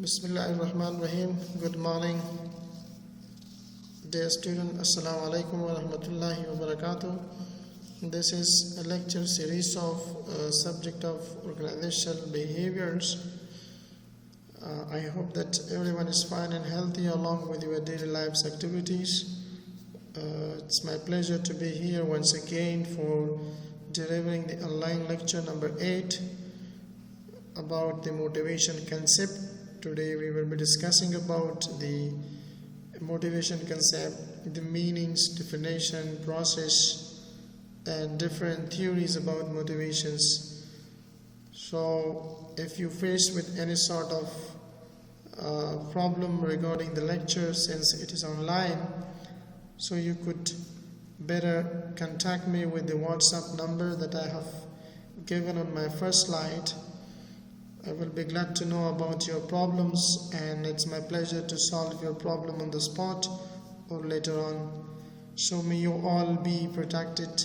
Bismillahirrahmanirrahim. Good morning, dear student. Assalamu alaikum wa rahmatullahi wa barakatuh. This is a lecture series of subject of organizational behaviors. I hope that everyone is fine and healthy along with your daily lives activities. It's my pleasure to be here once again for delivering the online lecture number 8 about the motivation concept. Today we will be discussing about the motivation concept, the meanings, definition, process, and different theories about motivations. So if you face with any sort of problem regarding the lecture, since it is online, so you could better contact me with the WhatsApp number that I have given on my first slide. I will be glad to know about your problems, and it's my pleasure to solve your problem on the spot or later on. So may you all be protected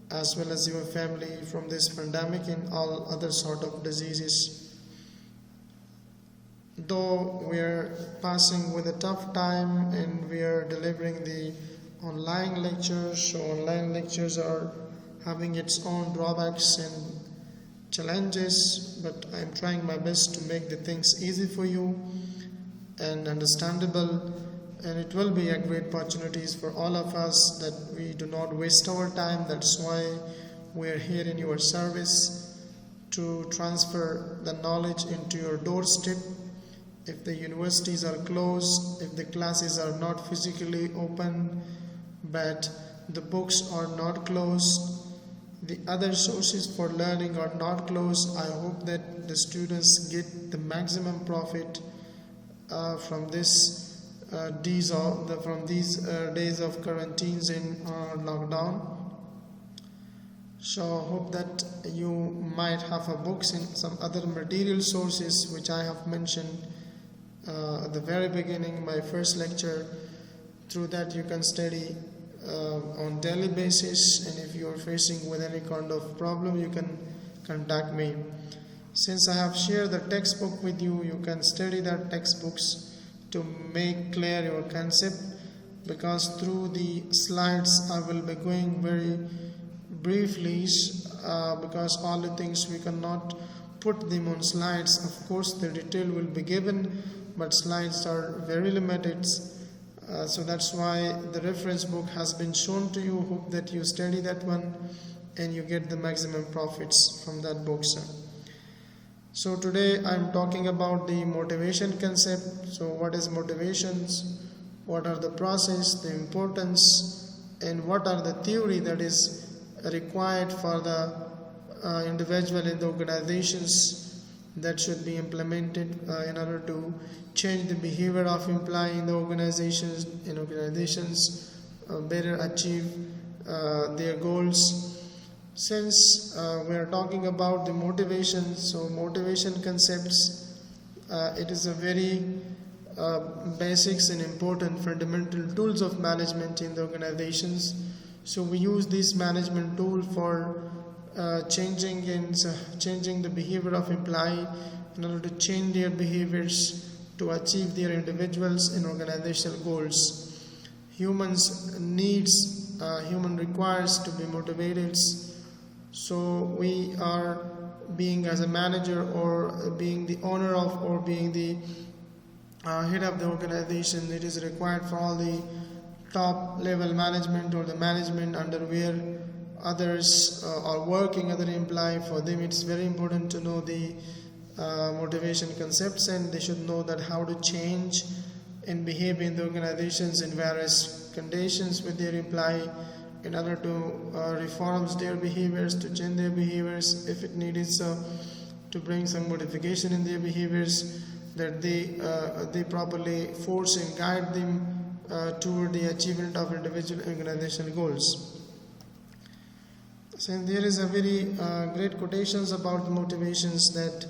as well as your family from this pandemic and all other sort of diseases. Though we are passing with a tough time and we are delivering the online lectures, so online lectures are having its own drawbacks and challenges, but I am trying my best to make the things easy for you and understandable, and it will be a great opportunities for all of us that we do not waste our time. That's why we are here in your service to transfer the knowledge into your doorstep. If the universities are closed, if the classes are not physically open, but the books are not closed, the other sources for learning are not closed, I hope that the students get the maximum profit from these days of quarantines and lockdown. So I hope that you might have a books and some other material sources which I have mentioned at the very beginning, my first lecture. Through that you can study on daily basis, and if you are facing with any kind of problem, you can contact me. Since I have shared the textbook with you, you can study that textbooks to make clear your concept, because through the slides I will be going very briefly, because all the things we cannot put them on slides. Of course the detail will be given, but slides are very limited. So that's why the reference book has been shown to you. Hope that you study that one and you get the maximum profits from that book, sir. So today I'm talking about the motivation concept. So what is motivations? What are the process, the importance, and what are the theory that is required for the individual in the organizations that should be implemented in order to change the behavior of employee in the organizations better achieve their goals. Since we are talking about the motivation, so motivation concepts, it is a very basics and important fundamental tools of management in the organizations. So we use this management tool for changing the behavior of employee in order to change their behaviors to achieve their individuals and organizational goals. Human requires to be motivated. So we are being as a manager or being the owner of or being the head of the organization, it is required for all the top level management or the management under where others are working, other employee, for them it's very important to know the motivation concepts, and they should know that how to change and behave in the organizations in various conditions with their employee in order to reform their behaviors, to change their behaviors if it needed, so to bring some modification in their behaviors, that they properly force and guide them toward the achievement of individual organizational goals. So there is a very great quotations about motivations, that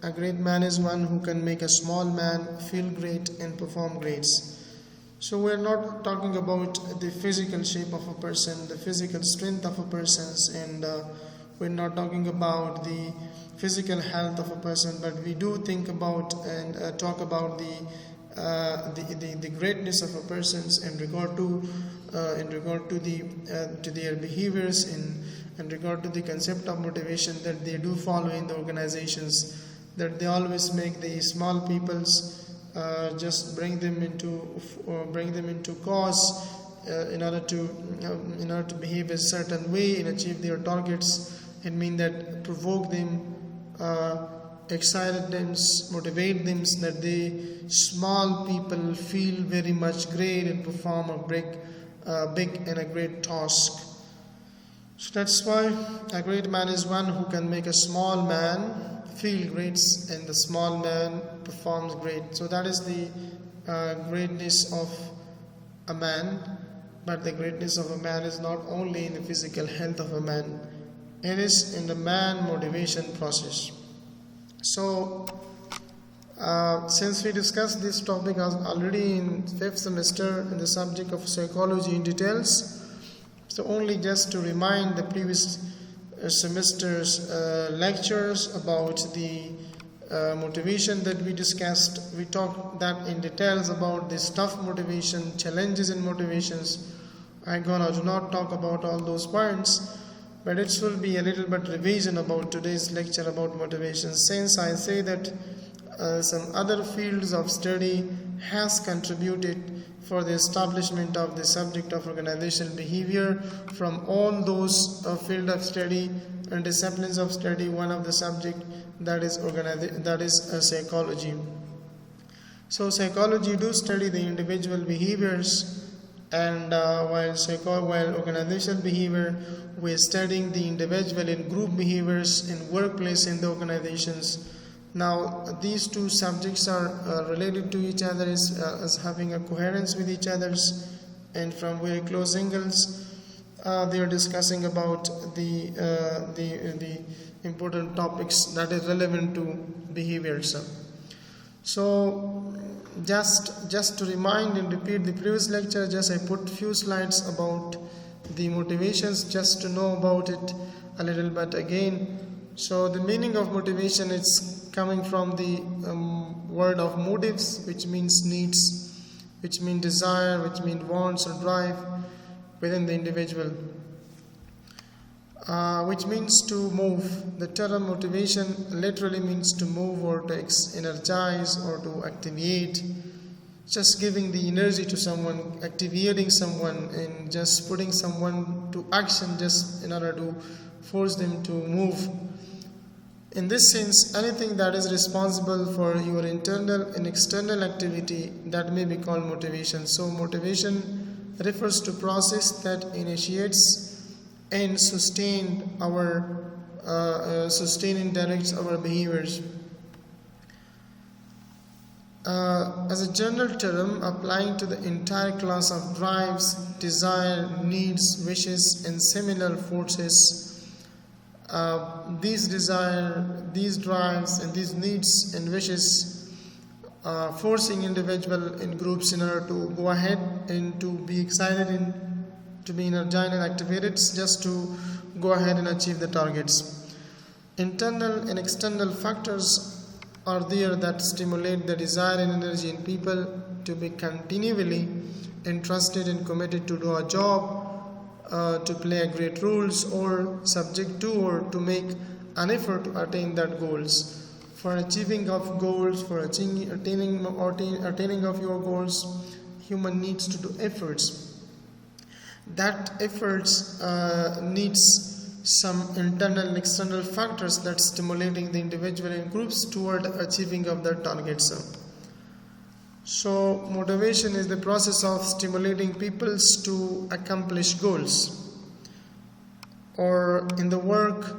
a great man is one who can make a small man feel great and perform great. So we are not talking about the physical shape of a person, the physical strength of a person, and we're not talking about the physical health of a person, but we do think about and talk about the greatness of a person's in regard to their behaviors, in regard to the concept of motivation that they do follow in the organizations, that they always make the small peoples just bring them into cause in order to behave a certain way and achieve their targets. It means that provoke them, excited them, motivate them, so that they small people feel very much great and perform a big and a great task. So that's why a great man is one who can make a small man feel great, and the small man performs great. So that is the greatness of a man. But the greatness of a man is not only in the physical health of a man, it is in the man motivation process. So since we discussed this topic already in 5th semester in the subject of psychology in details, so only just to remind the previous semester's lectures about the motivation that we discussed. We talked that in details about the stuff motivation, challenges in motivations. I do not talk about all those points, but it will be a little bit revision about today's lecture about motivation, since I say that some other fields of study has contributed for the establishment of the subject of organizational behavior. From all those field of study and disciplines of study, one of the subject that is psychology. So psychology do study the individual behaviors, and while organizational behavior, we're studying the individual and group behaviors in workplace in the organizations. Now these two subjects are related to each other as having a coherence with each other's, and from very close angles they are discussing about the important topics that is relevant to behaviors. So just to remind and repeat the previous lecture, just I put few slides about the motivations just to know about it a little bit again. So the meaning of motivation is coming from the word of motives, which means needs, which means desire, which means wants or drive within the individual, which means to move. The term motivation literally means to move or to energize or to activate, just giving the energy to someone, activating someone, and just putting someone to action just in order to force them to move. In this sense, anything that is responsible for your internal and external activity, that may be called motivation. So motivation refers to process that initiates and sustain and directs our behaviors. As a general term applying to the entire class of drives, desire, needs, wishes, and similar forces, these desire, these drives, and these needs and wishes, forcing individual in groups in order to go ahead and to be excited and to be energized and activated, just to go ahead and achieve the targets. Internal and external factors are there that stimulate the desire and energy in people to be continually interested and committed to do a job, to play a great roles, or subject to, or to make an effort to attain that goals. For achieving of goals, for attaining of your goals, human needs to do efforts. That efforts needs some internal and external factors that stimulating the individual and groups toward achieving of their targets. So motivation is the process of stimulating peoples to accomplish goals, or in the work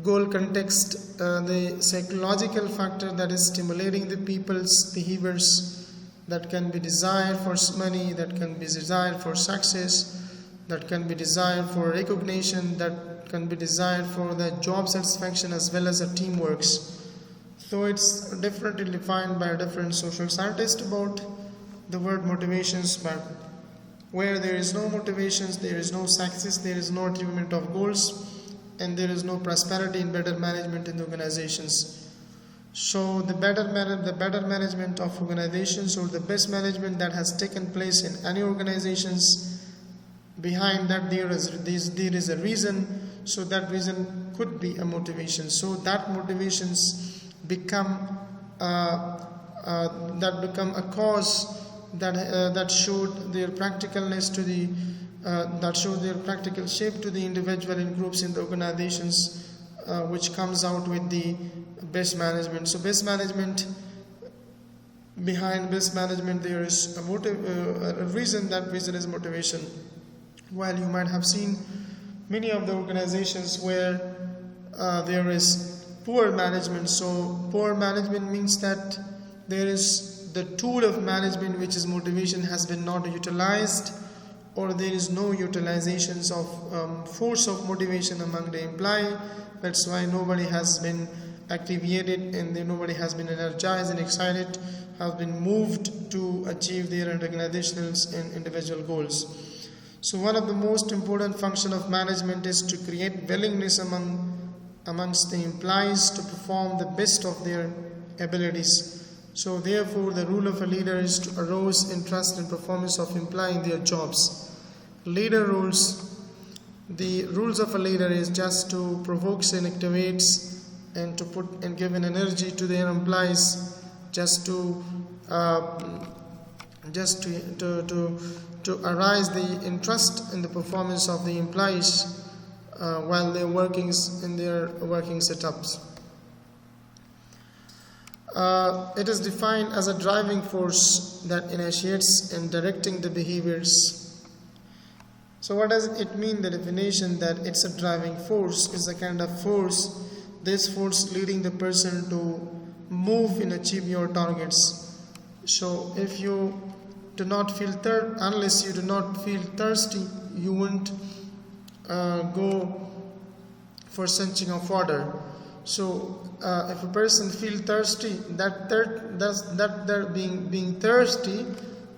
goal context, the psychological factor that is stimulating the people's behaviors, that can be desired for money, that can be desired for success, that can be desired for recognition, that can be desired for the job satisfaction as well as the teamwork. So it's differently defined by different social scientists about the word motivations, but where there is no motivations, there is no success, there is no achievement of goals, and there is no prosperity in better management in the organizations. So the better management of organizations, or the best management that has taken place in any organizations, behind that there is a reason. So that reason could be a motivation. So that motivations become a cause that showed their practicalness to the that show their practical shape to the individual and groups in the organizations, which comes out with the best management. So best management, behind best management there is a reason. That reason is motivation. While you might have seen many of the organizations where there is poor management. So poor management means that there is the tool of management, which is motivation, has been not utilized, or there is no utilizations of force of motivation among the employee. That's why nobody has been activated, and nobody has been energized and excited, have been moved to achieve their organizational and individual goals. So one of the most important function of management is to create willingness amongst the employees to perform the best of their abilities. So therefore the role of a leader is to arouse interest and performance of employee in their jobs. Leader roles. The rules of a leader is just to provoke and activates and to put and give an energy to their employees, just to arise the interest in the performance of the employees while they're working in their working setups. It is defined as a driving force that initiates and directing the behaviors. So what does it mean? The definition that it's a driving force is a kind of force, this force leading the person to move and achieve your targets. So if you do not feel unless you do not feel thirsty, you won't go for searching of water. So if a person feels thirsty, being thirsty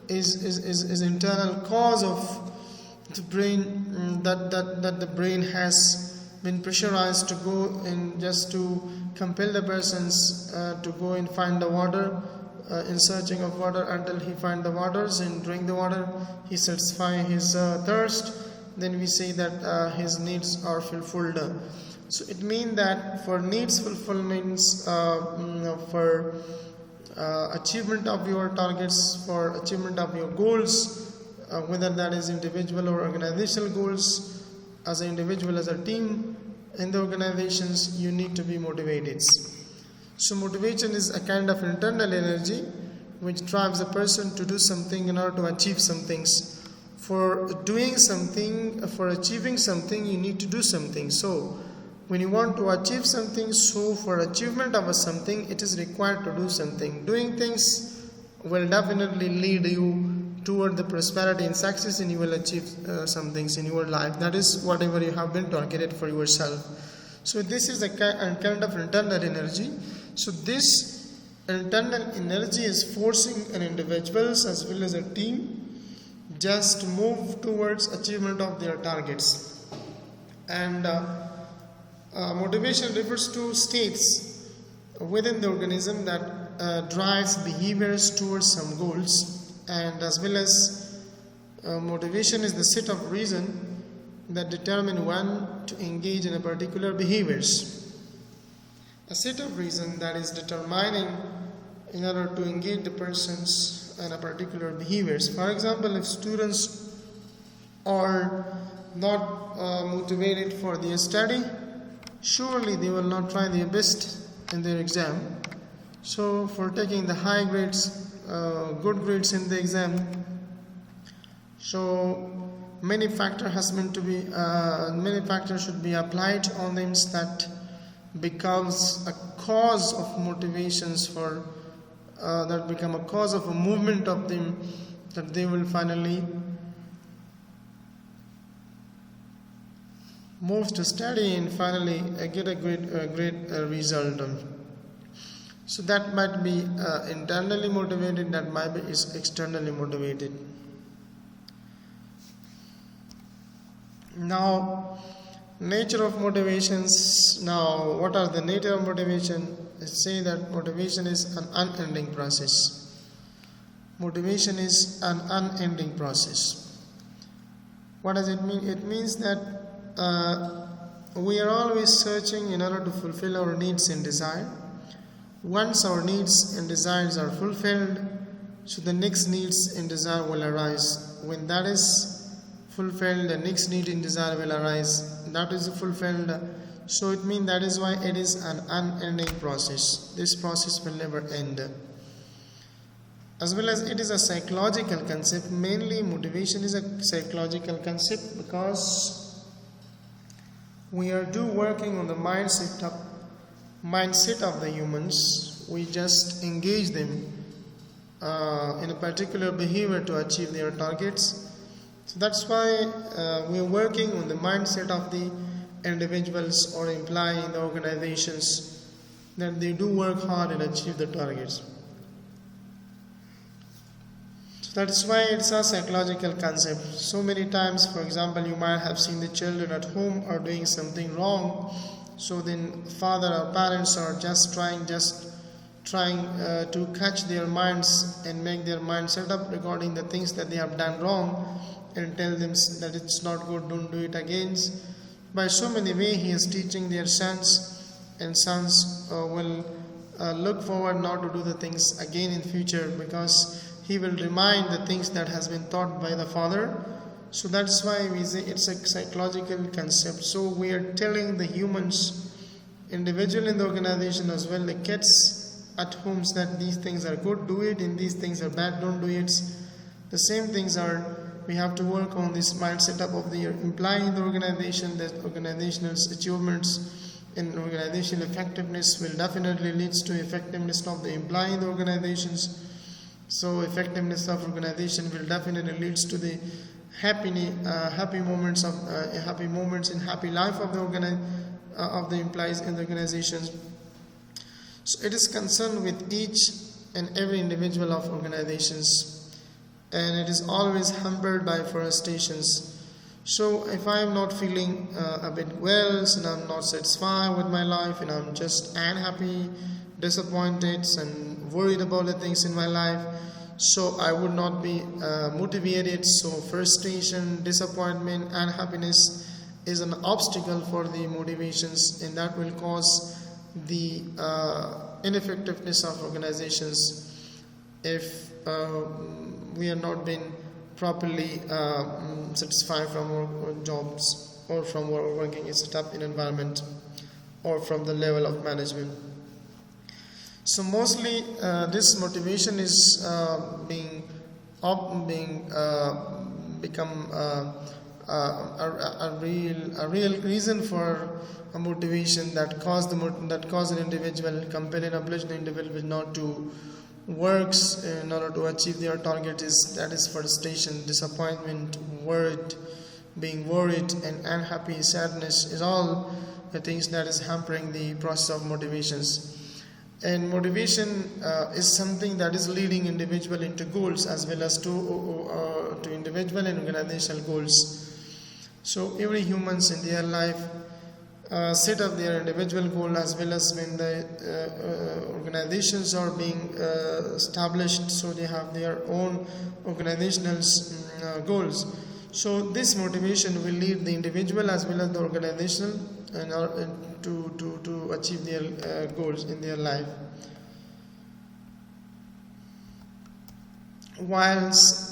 is internal cause of the brain, that the brain has been pressurized to go and just to compel the persons to go and find the water, in searching of water until he find the waters and drink the water. He satisfy his thirst. Then we say that his needs are fulfilled. So it means that for needs fulfillments, for achievement of your targets, for achievement of your goals, whether that is individual or organizational goals, as an individual, as a team, in the organizations, you need to be motivated. So motivation is a kind of internal energy which drives a person to do something in order to achieve some things. For doing something, for achieving something, you need to do something. So when you want to achieve something, so for achievement of something, it is required to do something. Doing things will definitely lead you toward the prosperity and success, and you will achieve some things in your life. That is whatever you have been targeted for yourself. So this is a kind of internal energy. So this internal energy is forcing an individuals as well as a team just to move towards achievement of their targets. And motivation refers to states within the organism that drives behaviors towards some goals, and as well as motivation is the set of reason that determine when to engage in a particular behaviors. A set of reason that is determining in order to engage the persons in a particular behaviors. For example, if students are not motivated for their study, surely they will not try their best in their exam. So for taking the high grades, good grades in the exam, so many factors should be applied on them that becomes a cause of motivations for that become a cause of a movement of them, that they will finally move to study and finally get a great result. So that might be internally motivated, that might be is externally motivated. Now Nature of motivations. Now, what are the nature of motivation? Let's say that motivation is an unending process. Motivation is an unending process. What does it mean? It means that we are always searching in order to fulfill our needs and desire. Once our needs and desires are fulfilled, so the next needs and desire will arise. When that is fulfilled, the next need and desire will arise. That is fulfilled. So it means that is why it is an unending process. This process will never end. As well as it is a psychological concept. Mainly motivation is a psychological concept because we are working on the mindset of the humans. We just engage them in a particular behavior to achieve their targets. So that's why we are working on the mindset of the individuals or employees in the organizations, that they do work hard and achieve the targets. So that is why it's a psychological concept. So many times, for example, you might have seen the children at home are doing something wrong. So then father or parents are just trying to catch their minds and make their mind set up regarding the things that they have done wrong and tell them that it's not good, don't do it again. By so many ways he is teaching their sons, and sons will look forward not to do the things again in future, because he will remind the things that has been taught by the father. So that's why we say it's a psychological concept. So we are telling the humans, individual in the organization as well, the kids at homes, that these things are good, do it, and these things are bad, don't do it. The same things are, we have to work on this mindset of the employee in the organization, that organizational achievements and organizational effectiveness will definitely leads to effectiveness of the employee in the organizations. So effectiveness of organization will definitely leads to the happy moments and happy life of the employees in the organizations. So it is concerned with each and every individual of organizations, and it is always hampered by frustrations. So if I am not feeling a bit well, and I'm not satisfied with my life, and I'm just unhappy, disappointed, and worried about the things in my life, so I would not be motivated. So frustration, disappointment, unhappiness is an obstacle for the motivations, and that will cause the ineffectiveness of organizations if we are not being properly satisfied from our jobs, or from our working setup in environment, or from the level of management. So mostly this motivation is become a real reason for a motivation that cause an individual, compel and oblige the individual not to works in order to achieve their target. That is frustration, disappointment, being worried, and unhappy, sadness is all the things that is hampering the process of motivations. And motivation is something that is leading individual into goals, as well as to individual and organizational goals. So every humans in their life set up their individual goal, as well as when the organizations are being established, so they have their own organizational goals. So this motivation will lead the individual as well as the organizational and to achieve their goals in their life. Whilst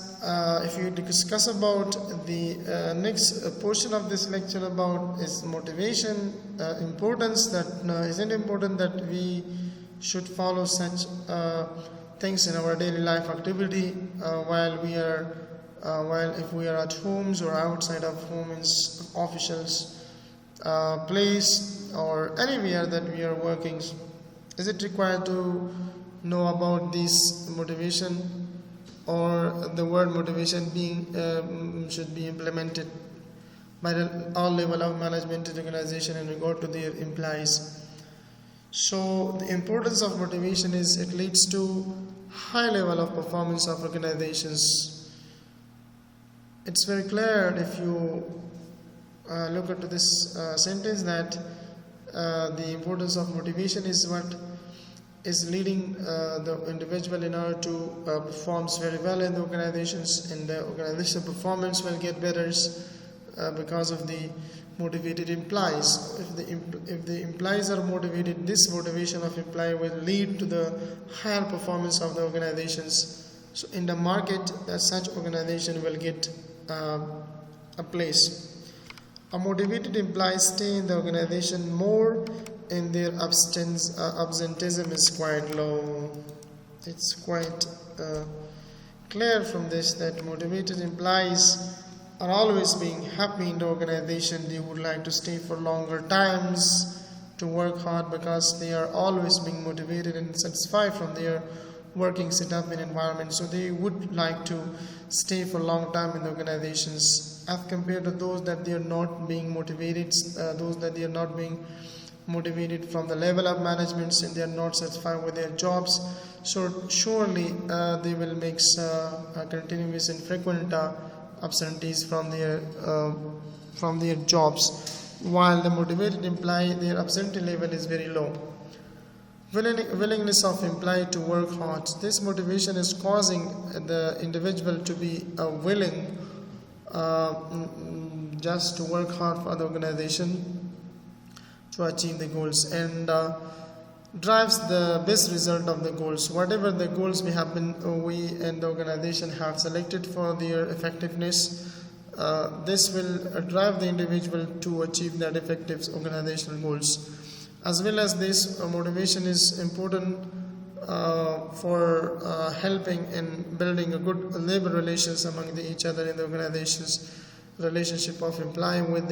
if you discuss about the next portion of this lecture about is motivation, importance, that isn't important that we should follow such things in our daily life activity while if we are at homes or outside of homes, officials, place, or anywhere that we are working. Is it required to know about this motivation, or the word motivation should be implemented by all level of management and organization in regard to their employees? So the importance of motivation is it leads to high level of performance of organizations. It's very clear if you look into this sentence, that the importance of motivation is what is leading the individual in order to performs very well in the organizations, and the organizational performance will get better because of the motivated employees. If the employees are motivated, this motivation of employee will lead to the higher performance of the organizations. So in the market, such organization will get a place. A motivated employees stay in the organization more, and their absenteeism is quite low. It's quite clear from this that motivated employees are always being happy in the organization. They would like to stay for longer times to work hard because they are always being motivated and satisfied from their working setup and environment. So they would like to stay for a long time in the organizations, as compared to those that they are not being motivated, those that they are not being motivated from the level of management, and they are not satisfied with their jobs. So surely they will make continuous and frequent absentees from their jobs, while the motivated employee, their absentee level is very low. Willingness of employee to work hard. This motivation is causing the individual to be willing just to work hard for the organization to achieve the goals, and drives the best result of the goals. Whatever the goals we and the organization have selected for their effectiveness, this will drive the individual to achieve that effective organizational goals. As well as this, motivation is important for helping in building a good labor relations among each other in the organizations. Relationship of employee with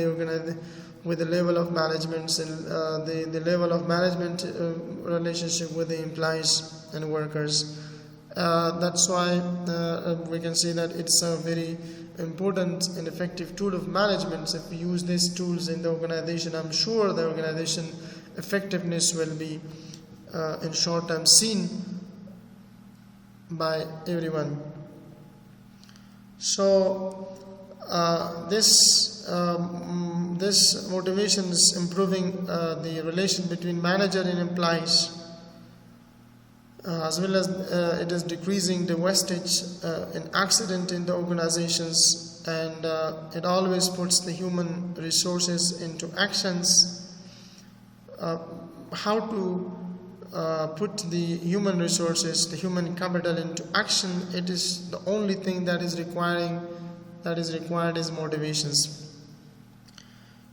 the level of management, and the level of management relationship with the employees and workers. That's why we can say that it's a very important and effective tool of management. If we use these tools in the organization, I'm sure the organization effectiveness will be in short term seen by everyone. So this motivation is improving the relation between manager and employees, as well as it is decreasing the wastage and accident in the organizations, and it always puts the human resources into actions. How to put the human resources, the human capital into action, it is the only thing that is required is motivations.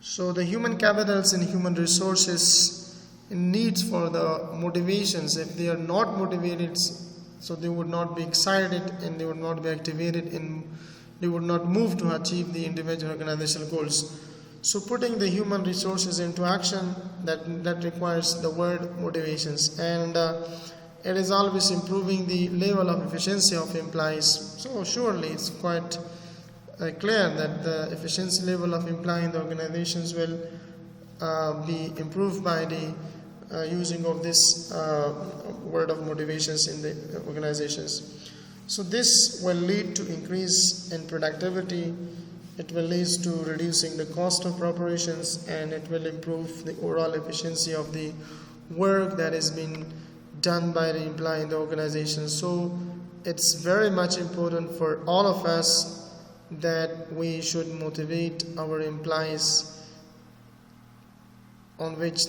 So the human capitals and human resources needs for the motivations, if they are not motivated, so they would not be excited, and they would not be activated, and they would not move to achieve the individual organizational goals. So putting the human resources into action, that requires the word motivations, and it is always improving the level of efficiency of employees. So surely it's quite clear that the efficiency level of employee in the organizations will be improved by the using of this word of motivations in the organizations. So this will lead to increase in productivity. It will lead to reducing the cost of operations, and it will improve the overall efficiency of the work that is being done by the employee in the organization. So it's very much important for all of us that we should motivate our employees on which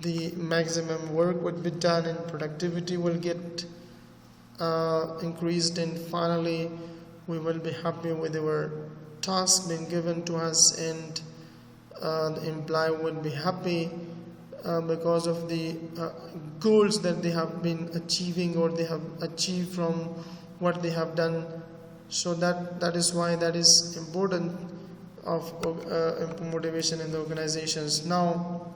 the maximum work would be done and productivity will get increased, and finally we will be happy with our task being given to us, and the employee would be happy because of the goals that they have been achieving, or they have achieved from what they have done. So that is why that is important of motivation in the organizations. Now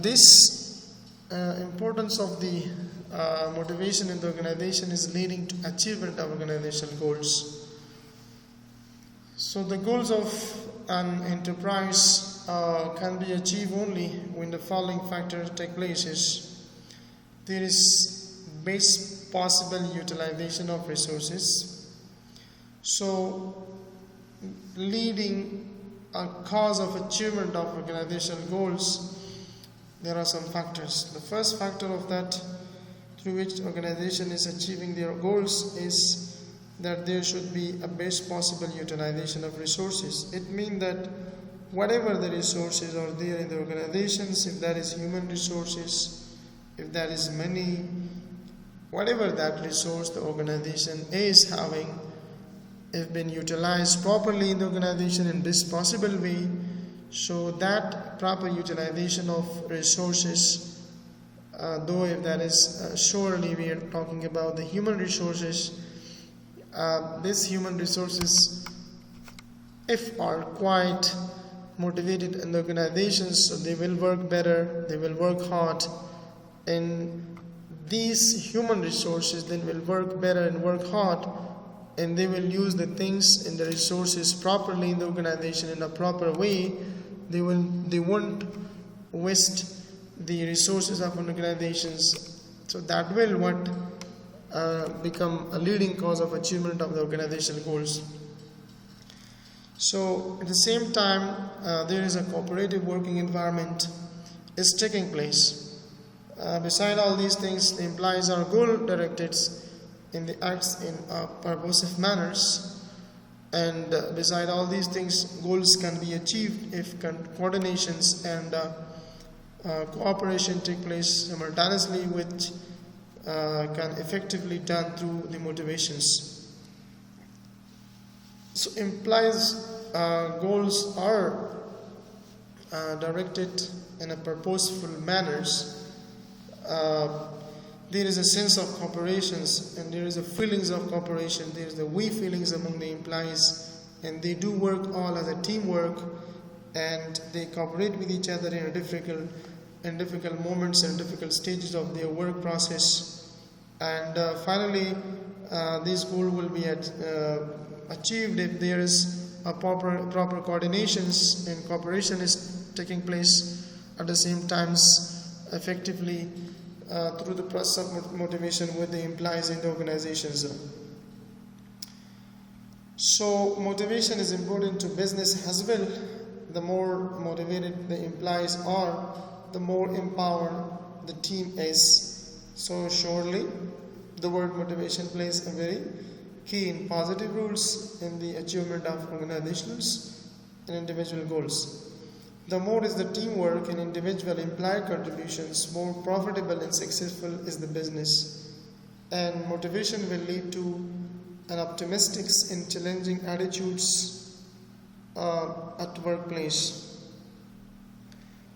this importance of the motivation in the organization is leading to achievement of organizational goals. So the goals of an enterprise can be achieved only when the following factors take place. There is best possible utilization of resources. So leading a cause of achievement of organizational goals, there are some factors. The first factor of that through which organization is achieving their goals is that there should be a best possible utilization of resources. It means that whatever the resources are there in the organizations, if that is human resources, if that is money, whatever that resource the organization is having, if been utilized properly in the organization in best possible way, so that proper utilization of resources, though if that is surely we are talking about the human resources, these human resources, if are quite motivated in the organizations, so they will work better, they will work hard, and these human resources then will work better and work hard, and they will use the things and the resources properly in the organization in a proper way. They won't waste the resources of organizations. So that will become a leading cause of achievement of the organizational goals. So at the same time, there is a cooperative working environment is taking place. Beside all these things, the employees are goal directed in the acts in purposive manners, and beside all these things, goals can be achieved if coordinations and cooperation take place simultaneously, which can effectively done through the motivations. So implies goals are directed in a purposeful manners. There is a sense of cooperations, and there is a feelings of cooperation. There is the we feelings among the employees, and they do work all as a teamwork, and they cooperate with each other in difficult moments and difficult stages of their work process. And finally, this goal will be achieved if there is a proper coordinations and cooperation is taking place at the same times effectively through the process of motivation with the employees in the organizations. So motivation is important to business as well. The more motivated the employees are, the more empowered the team is. So surely the word motivation plays a very key in positive roles in the achievement of organizations and individual goals. The more is the teamwork and individual employee contributions, more profitable and successful is the business. And motivation will lead to an optimistic and challenging attitudes at workplace.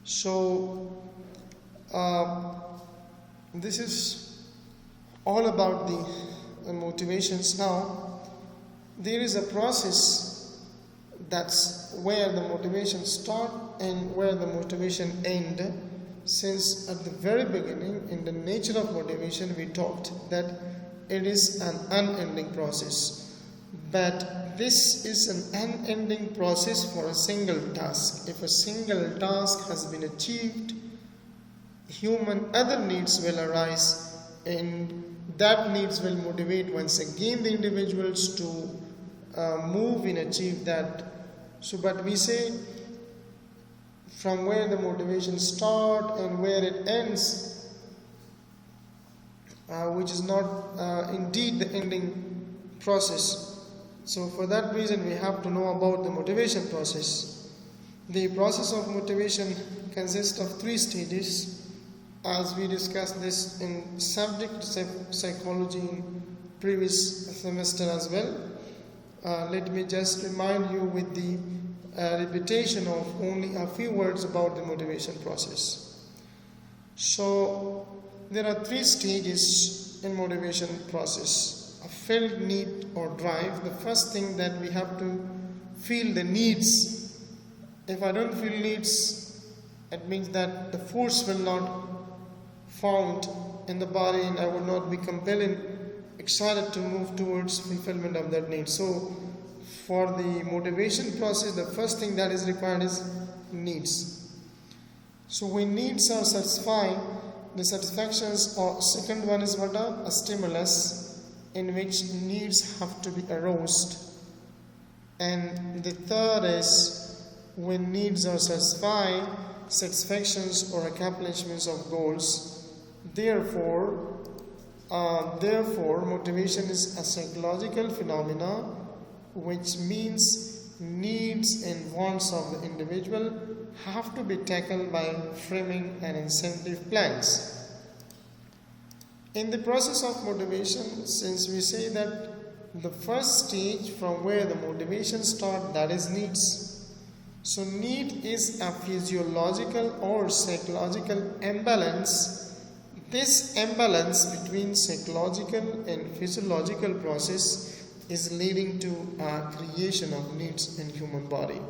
So this is all about the motivations. Now there is a process that's where the motivation start and where the motivation end. Since at the very beginning in the nature of motivation we talked that it is an unending process, but this is an unending process for a single task. If a single task has been achieved, human other needs will arise, and that needs will motivate once again the individuals to move and achieve that. So but we say from where the motivation start and where it ends, which is not indeed the ending process. So for that reason we have to know about the motivation process. The process of motivation consists of 3 stages, as we discussed this in subject psychology in previous semester as well. Let me just remind you with the repetition of only a few words about the motivation process. So there are 3 stages in motivation process. A felt need or drive. The first thing that we have to feel the needs. If I don't feel needs, it means that the force will not found in the body, and I will not be compelling, excited to move towards fulfillment of that need. So for the motivation process, the first thing that is required is needs. So when needs are satisfied, the satisfactions, or second one is what? A stimulus, in which needs have to be aroused. And the third is when needs are satisfied, satisfactions or accomplishments of goals. Therefore, motivation is a psychological phenomena, which means needs and wants of the individual have to be tackled by framing and incentive plans. In the process of motivation, since we say that the first stage from where the motivation starts, that is needs. So need is a physiological or psychological imbalance. This imbalance between psychological and physiological process is leading to a creation of needs in human body.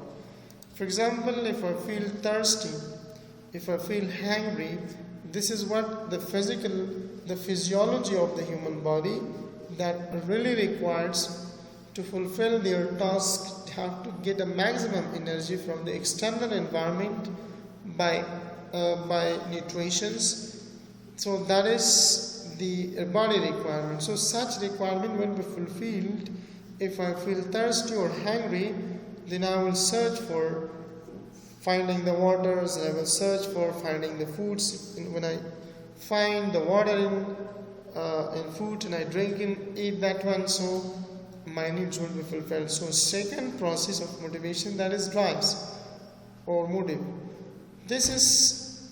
For example, if I feel thirsty, if I feel hungry, this is what the physiology of the human body that really requires to fulfill their task, have to get a maximum energy from the external environment by nutritions. So that is the body requirement. So such requirement will be fulfilled. If I feel thirsty or hungry, then I will search for finding the waters, and I will search for finding the foods. And when I find the water in food and I drink and eat that one, so my needs will be fulfilled. So second process of motivation, that is drives or motive. This is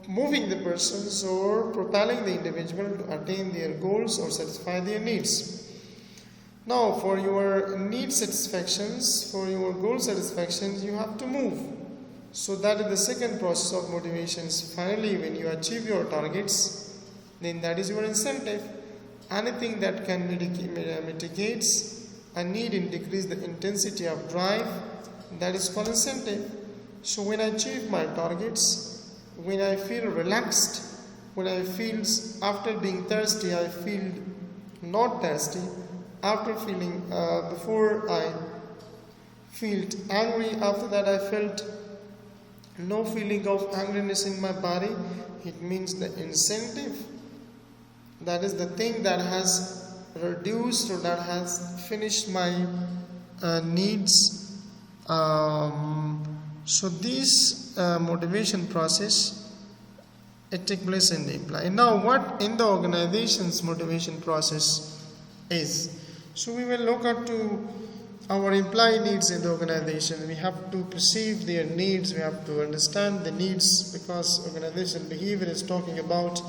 moving the persons or propelling the individual to attain their goals or satisfy their needs. Now, for your need satisfactions, for your goal satisfactions, you have to move. So that is the second process of motivations. Finally, when you achieve your targets, then that is your incentive. Anything that can mitigates a need and decrease the intensity of drive, that is called incentive. So when I achieve my targets, when I feel relaxed, when I feel after being thirsty, I feel not thirsty. After feeling, before I felt angry, after that I felt no feeling of angriness in my body. It means the incentive, that is the thing that has reduced or that has finished my needs. So this motivation process, it takes place in the employee. Now what in the organization's motivation process is? So we will look at to our employee needs in the organization. We have to perceive their needs, we have to understand the needs, because organizational behavior is talking about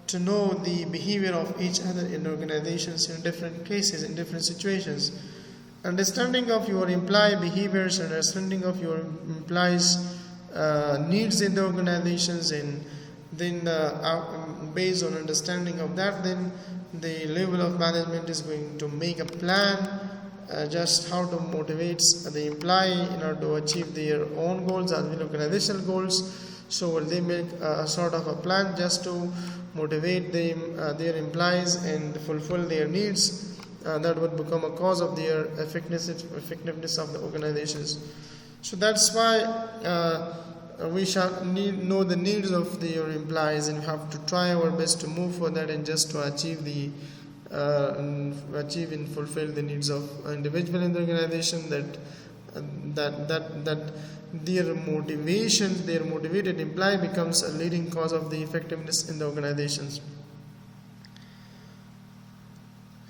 to know the behavior of each other in organizations in different cases, in different situations. Understanding of your employee behaviors, understanding of your employees' needs in the organizations, and then based on understanding of that, then the level of management is going to make a plan just how to motivate the employee in order to achieve their own goals as well organizational goals. So will they make a sort of a plan just to motivate them, their employees and fulfill their needs that would become a cause of their effectiveness of the organizations. So that's why we shall know the needs of your employees, and we have to try our best to move for that and just to achieve and fulfill the needs of individual in the organization, that their motivation, their motivated employee becomes a leading cause of the effectiveness in the organizations.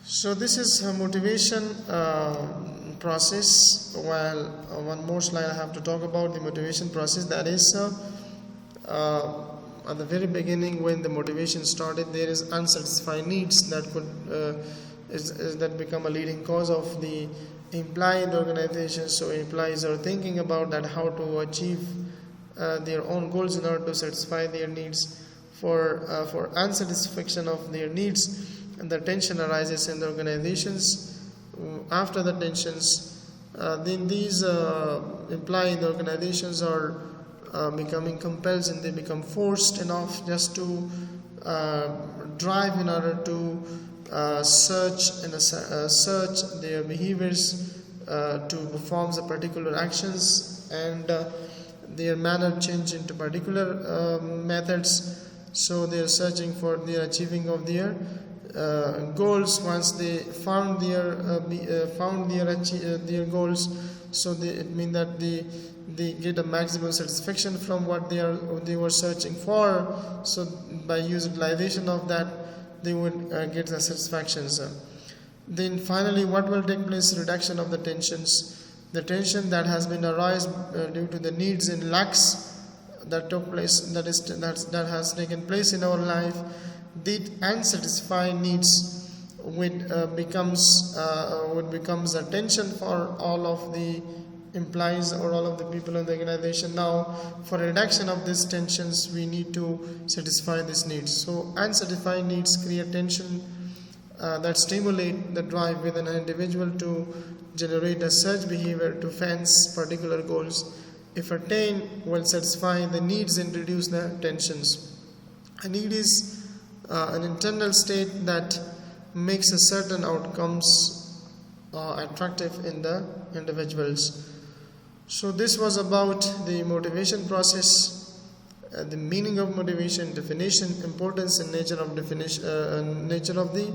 So this is a motivation process. While one more slide I have to talk about the motivation process, that is at the very beginning when the motivation started, there is unsatisfied needs that could that become a leading cause of the employee in the organization. So employees are thinking about that how to achieve their own goals in order to satisfy their needs. For unsatisfaction of their needs, and the tension arises in the organizations. After the tensions, then these employee in the organizations are becoming compelled, and they become forced enough just to drive in order to search their behaviors to perform the particular actions, and their manner change into particular methods. So they are searching for the achieving of their goals once they found their goals. So it means that they get a maximum satisfaction from what they were searching for. So by utilization of that, they would get the satisfactions. Then finally, what will take place? Reduction of the tensions. The tension that has been arised due to the needs and lacks that took place, that has taken place in our life, the unsatisfied needs would becomes a tension for all of the employees or all of the people in the organization. Now, for reduction of these tensions, we need to satisfy these needs. So unsatisfied needs create tension that stimulate the drive within an individual to generate a search behavior to fence particular goals. If attained, will satisfy the needs and reduce the tensions. A need is an internal state that makes a certain outcomes attractive in the individuals. So this was about the motivation process, the meaning of motivation, definition, importance, and nature of the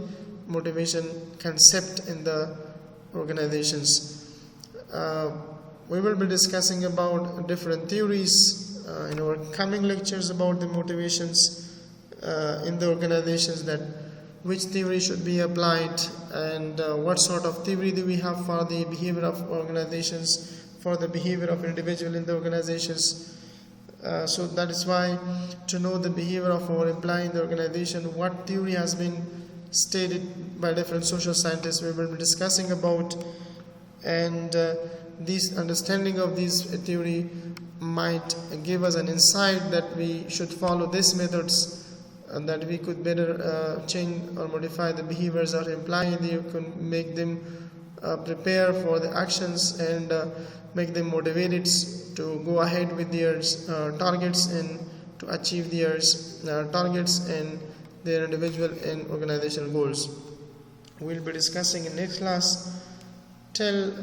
motivation concept in the organizations. We will be discussing about different theories in our coming lectures about the motivations in the organizations, that which theory should be applied, and what sort of theory do we have for the behavior of organizations, for the behavior of individual in the organizations. So that is why, to know the behavior of our employee in the organization, what theory has been stated by different social scientists, we will be discussing about, and this understanding of this theory might give us an insight that we should follow these methods, and that we could better change or modify the behaviors of employees. You can make them prepare for the actions and make them motivated to go ahead with their targets and to achieve their targets and their individual and organizational goals. We'll be discussing in next class. Till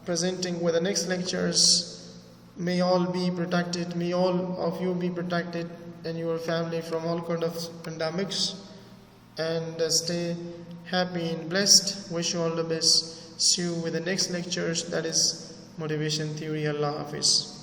presenting with the next lectures, may all be protected, may all of you be protected and your family from all kind of pandemics, and stay happy and blessed. Wish you all the best. See you with the next lectures, that is motivation theory. Allah Hafiz.